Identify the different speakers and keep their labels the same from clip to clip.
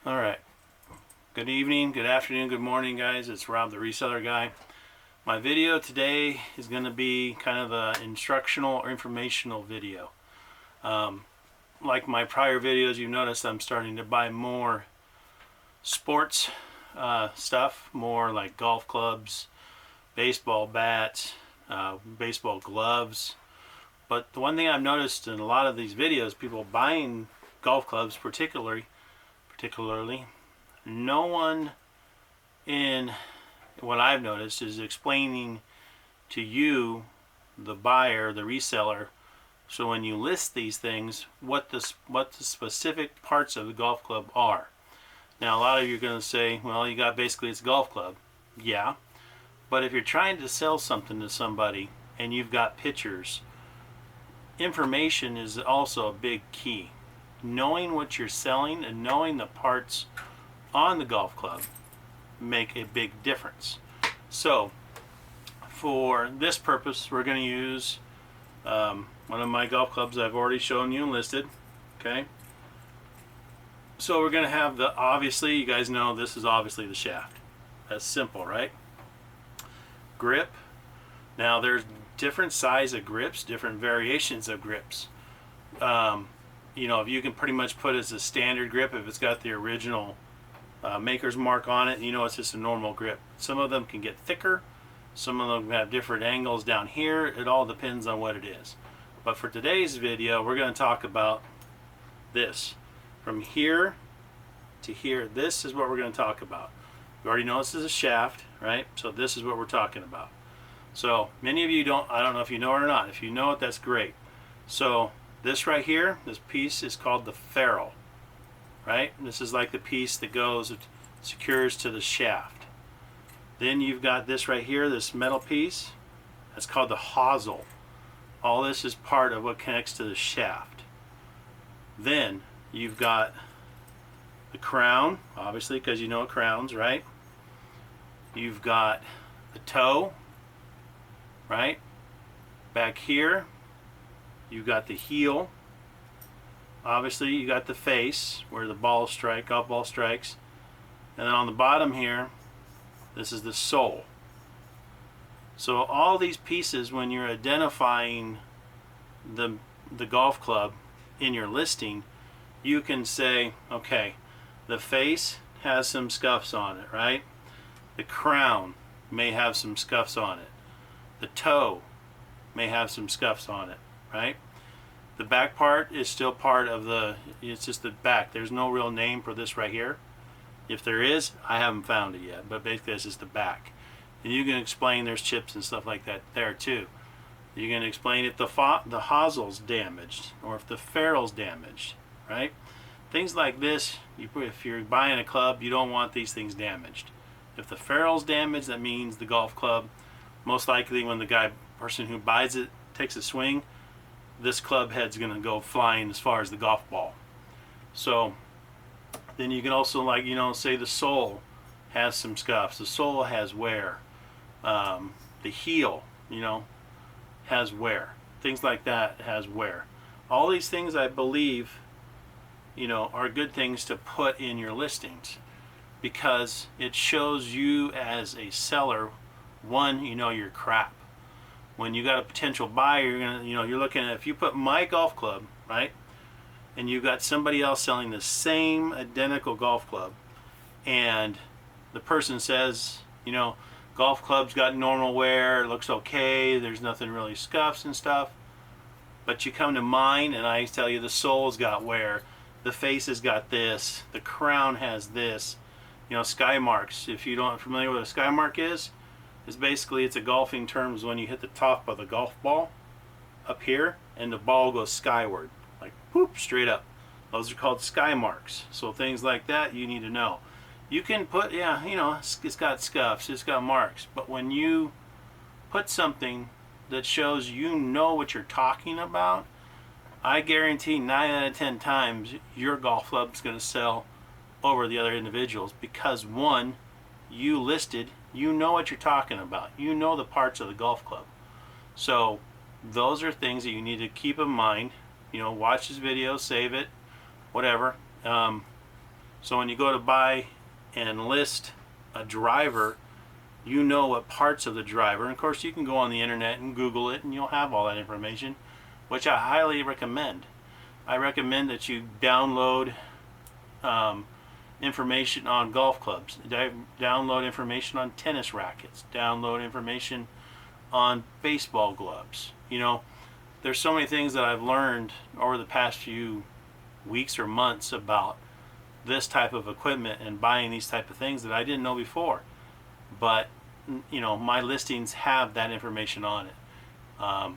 Speaker 1: All right. Good evening, good afternoon, good morning, guys. It's Rob, the reseller guy. My video today is going to be kind of an instructional or informational video. Like my prior videos, you've noticed I'm starting to buy more sports stuff, more like golf clubs, baseball bats, baseball gloves. But the one thing I've noticed in a lot of these videos, people buying golf clubs particularly, no one in what I've noticed is explaining to you, the buyer, the reseller, so when you list these things, what the specific parts of the golf club are. Now, a lot of you are going to say, well, you got basically it's a golf club. Yeah, but if you're trying to sell something to somebody and you've got pictures, information is also a big key. Knowing what you're selling and knowing the parts on the golf club make a big difference. So for this purpose, we're going to use one of my golf clubs I've already shown you and listed. Okay, so we're going to have the, obviously you guys know this is obviously the shaft. That's simple, right? Grip. Now there's different size of grips, different variations of grips. You know, if you can pretty much put it as a standard grip, if it's got the original maker's mark on it, you know it's just a normal grip. Some of them can get thicker, some of them have different angles down here. It all depends on what it is. But for today's video, we're going to talk about this. From here to here, this is what we're going to talk about. You already know this is a shaft, right? So this is what we're talking about. So many of you don't, I don't know if you know it or not. If you know it, that's great. So this right here, this piece is called the ferrule, right? This is like the piece that goes, it secures to the shaft. Then you've got this right here, this metal piece, that's called the hosel. All this is part of what connects to the shaft. Then you've got the crown, obviously, because you know crowns, right? You've got the toe, right? Back here, you've got the heel. Obviously, you got the face where the golf ball strikes. And then on the bottom here, this is the sole. So all these pieces, when you're identifying the golf club in your listing, you can say, okay, the face has some scuffs on it, right? The crown may have some scuffs on it. The toe may have some scuffs on it, right? The back part is still part of the, it's just the back. There's no real name for this right here. If there is, I haven't found it yet, but basically this is the back. And you can explain there's chips and stuff like that there too. You can explain if the hosel's damaged or if the ferrule's damaged, right? Things like this, if you're buying a club, you don't want these things damaged. If the ferrule's damaged, that means the golf club, most likely when the person who buys it takes a swing, this club head's going to go flying as far as the golf ball. So then you can also, like, you know, say the sole has some scuffs, the sole has wear, the heel, you know, has wear, things like that has wear. All these things, I believe, you know, are good things to put in your listings because it shows you as a seller, one, you know your crap. When you got a potential buyer, you're gonna, you know, you're looking at, if you put my golf club, right, and you got somebody else selling the same identical golf club, and the person says, you know, golf club's got normal wear, it looks okay, there's nothing really scuffs and stuff, but you come to mine and I tell you the sole's got wear, the face has got this, the crown has this, you know, sky marks. If you don't familiar with what a sky mark is basically, it's a golfing terms when you hit the top of the golf ball up here and the ball goes skyward, like whoop, straight up. Those are called sky marks. So things like that you need to know. You can put, yeah, you know, it's got scuffs, it's got marks, but when you put something that shows you know what you're talking about, I guarantee 9 out of 10 times your golf club's going to sell over the other individuals because, one, you listed, you know what you're talking about, you know the parts of the golf club. So those are things that you need to keep in mind. You know, watch this video, save it, whatever. So when you go to buy and list a driver, you know what parts of the driver, and of course you can go on the internet and Google it and you'll have all that information, which I highly recommend. I recommend that you download information on golf clubs, download information on tennis rackets, download information on baseball gloves. You know, there's so many things that I've learned over the past few weeks or months about this type of equipment and buying these type of things that I didn't know before. But you know, my listings have that information on it.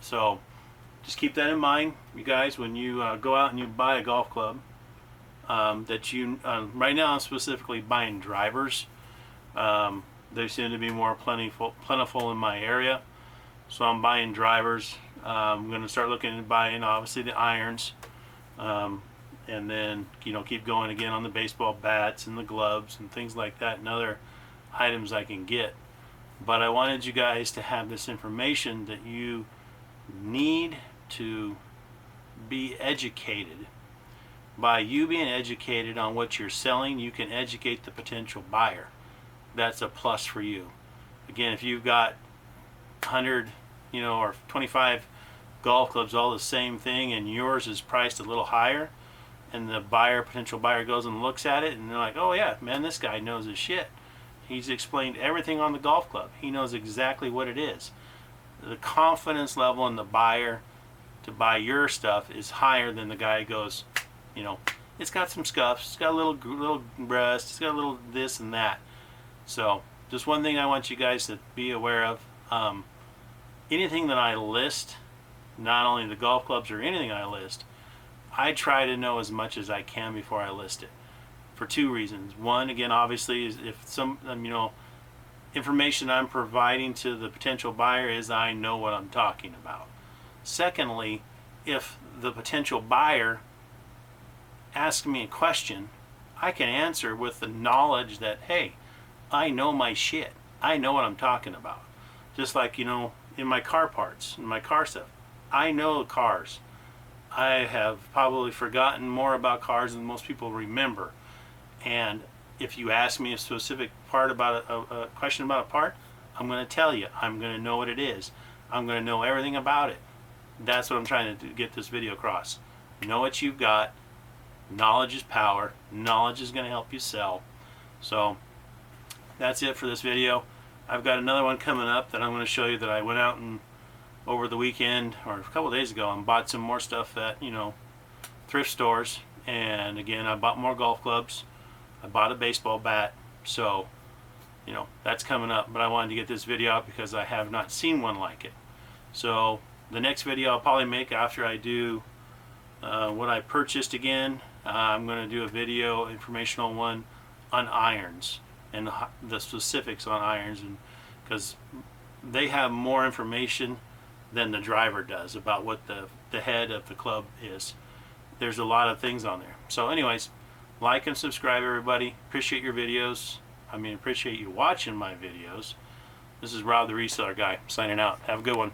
Speaker 1: So just keep that in mind, you guys, when you go out and you buy a golf club. That you right now I'm specifically buying drivers. They seem to be more plentiful in my area, so I'm buying drivers. I'm going to start looking at buying obviously the irons, and then you know, keep going again on the baseball bats and the gloves and things like that and other items I can get. But I wanted you guys to have this information that you need to be educated. By you being educated on what you're selling, you can educate the potential buyer. That's a plus for you. Again, if you've got 100, you know, or 25 golf clubs all the same thing and yours is priced a little higher, and the potential buyer goes and looks at it and they're like, oh yeah, man, this guy knows his shit. He's explained everything on the golf club. He knows exactly what it is. The confidence level in the buyer to buy your stuff is higher than the guy who goes, you know, it's got some scuffs, it's got a little rust, it's got a little this and that. So just one thing I want you guys to be aware of, anything that I list, not only the golf clubs or anything I list, I try to know as much as I can before I list it, for two reasons. One, again, obviously, is if some you know, information I'm providing to the potential buyer is I know what I'm talking about. Secondly, if the potential buyer ask me a question, I can answer with the knowledge that, hey, I know my shit. I know what I'm talking about. Just like, you know, in my car parts, in my car stuff, I know cars. I have probably forgotten more about cars than most people remember. And if you ask me a specific part about a question about a part, I'm going to tell you. I'm going to know what it is. I'm going to know everything about it. That's what I'm trying to get this video across. Know what you've got. Knowledge is power. Knowledge is going to help you sell. So that's it for this video. I've got another one coming up that I'm going to show you that I went out and over the weekend or a couple of days ago and bought some more stuff at, you know, thrift stores. And again, I bought more golf clubs. I bought a baseball bat. So, you know, that's coming up. But I wanted to get this video out because I have not seen one like it. So the next video I'll probably make after I do what I purchased again. I'm going to do a video, informational one, on irons and the specifics on irons, and because they have more information than the driver does about what the head of the club is. There's a lot of things on there. So anyways, like and subscribe, everybody. Appreciate your videos. Appreciate you watching my videos. This is Rob the Reseller Guy signing out. Have a good one.